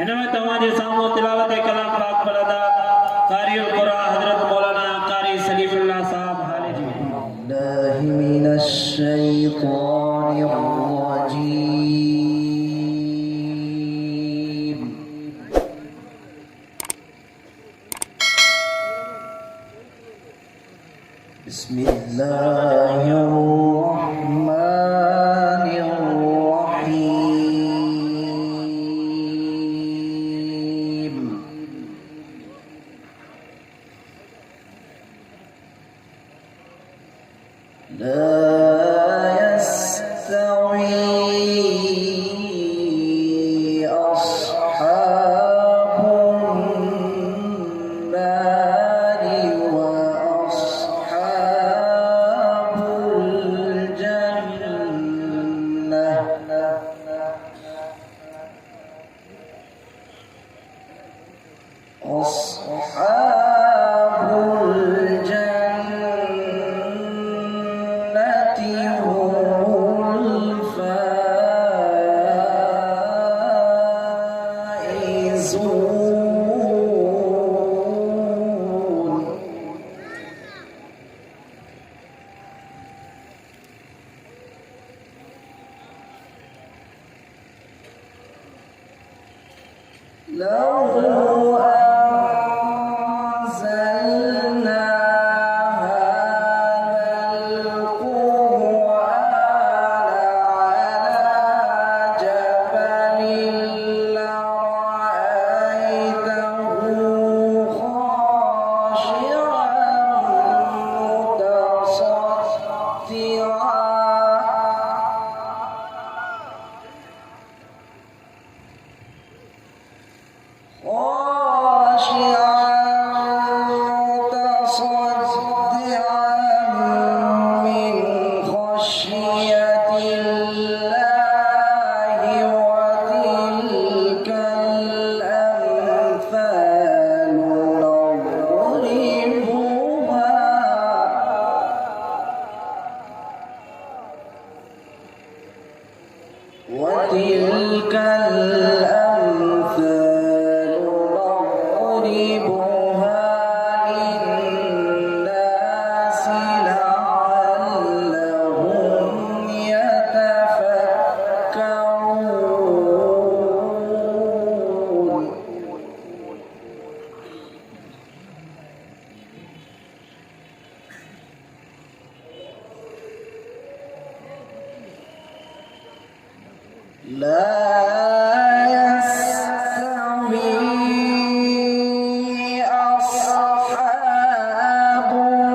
इनमें तमाजे सामो तिलावत कलाम पाक पढ़दा कारी कुरान हजरत मौलाना कारी सलीमुल्लाह साहब हाले जी बिल्लाहि मिनश शैतानिर रजीम बिस्मिल्लाहिर रहमानिर रहीम لا يستوي أصحاب النار وأصحاب الجنة أصحاب الجنة هم الفائزون لو أنزلنا هذا القرآن على جبل لرأيته خاشعا متصدعا من خشية الله وتلك الأمثال نضربها للناس لعلهم يتفكرون لا يستوي أصحاب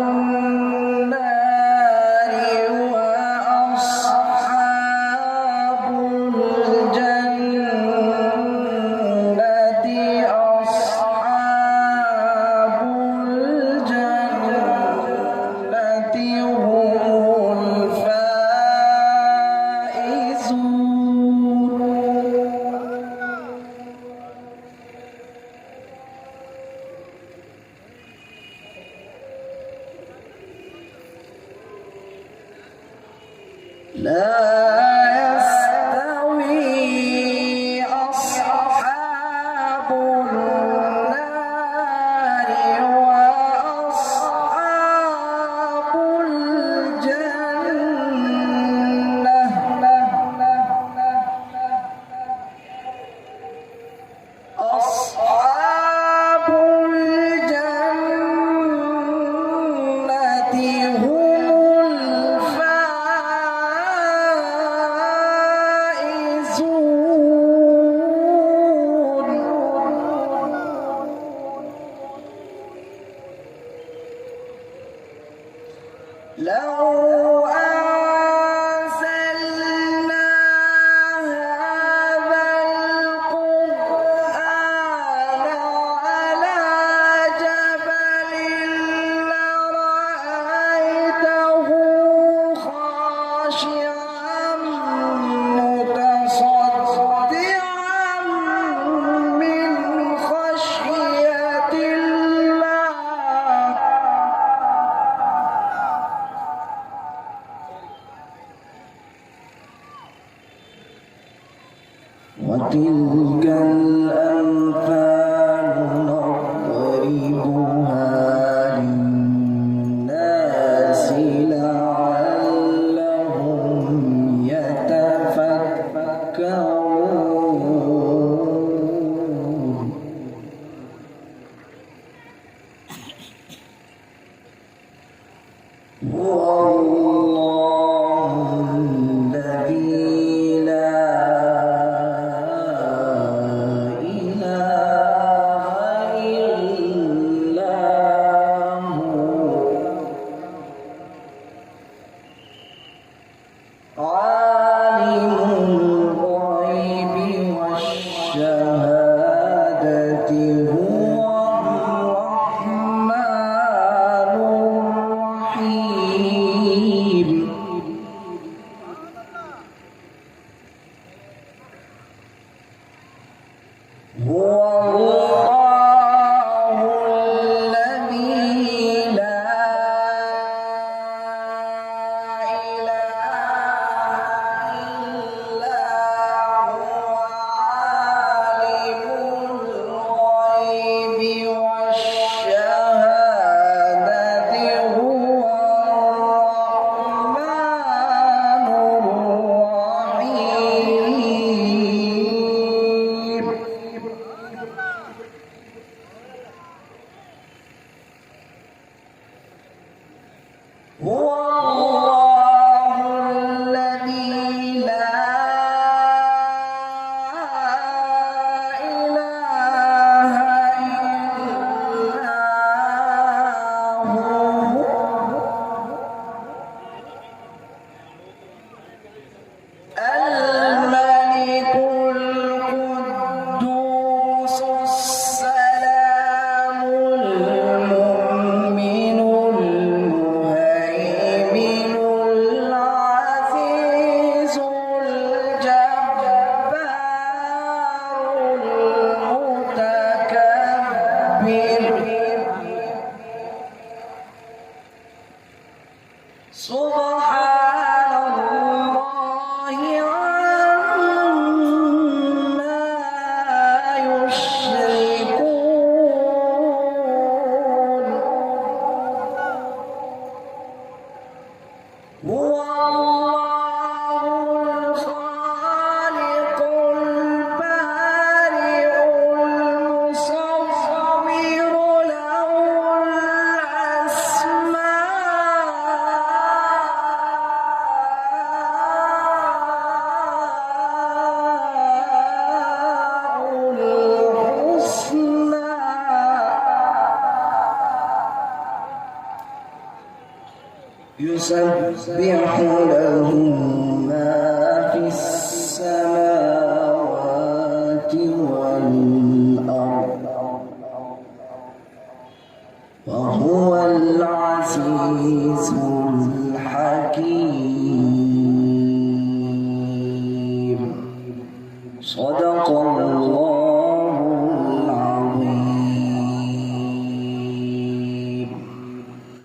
النار وأصحاب الجنة أصحاب الجنة هم الفائزون لا يستوي أصحاب النار وأصحاب الجنة أصحاب الجنة هم الفائزون هو الله الذي لا إله إلا هو عالم الغيب والشهادة هو الرحمن الرحيم هو الله الذي لا إله إلا هو الملك القدوس السلام المؤمن المهيمن العزيز الجبار المتكبر سبحان الله عما يشركون هو الله الخالق البارئ المصور له الأسماء الحسنى يسبح له ما في السماوات والأرض وهو العزيز الحكيم صدق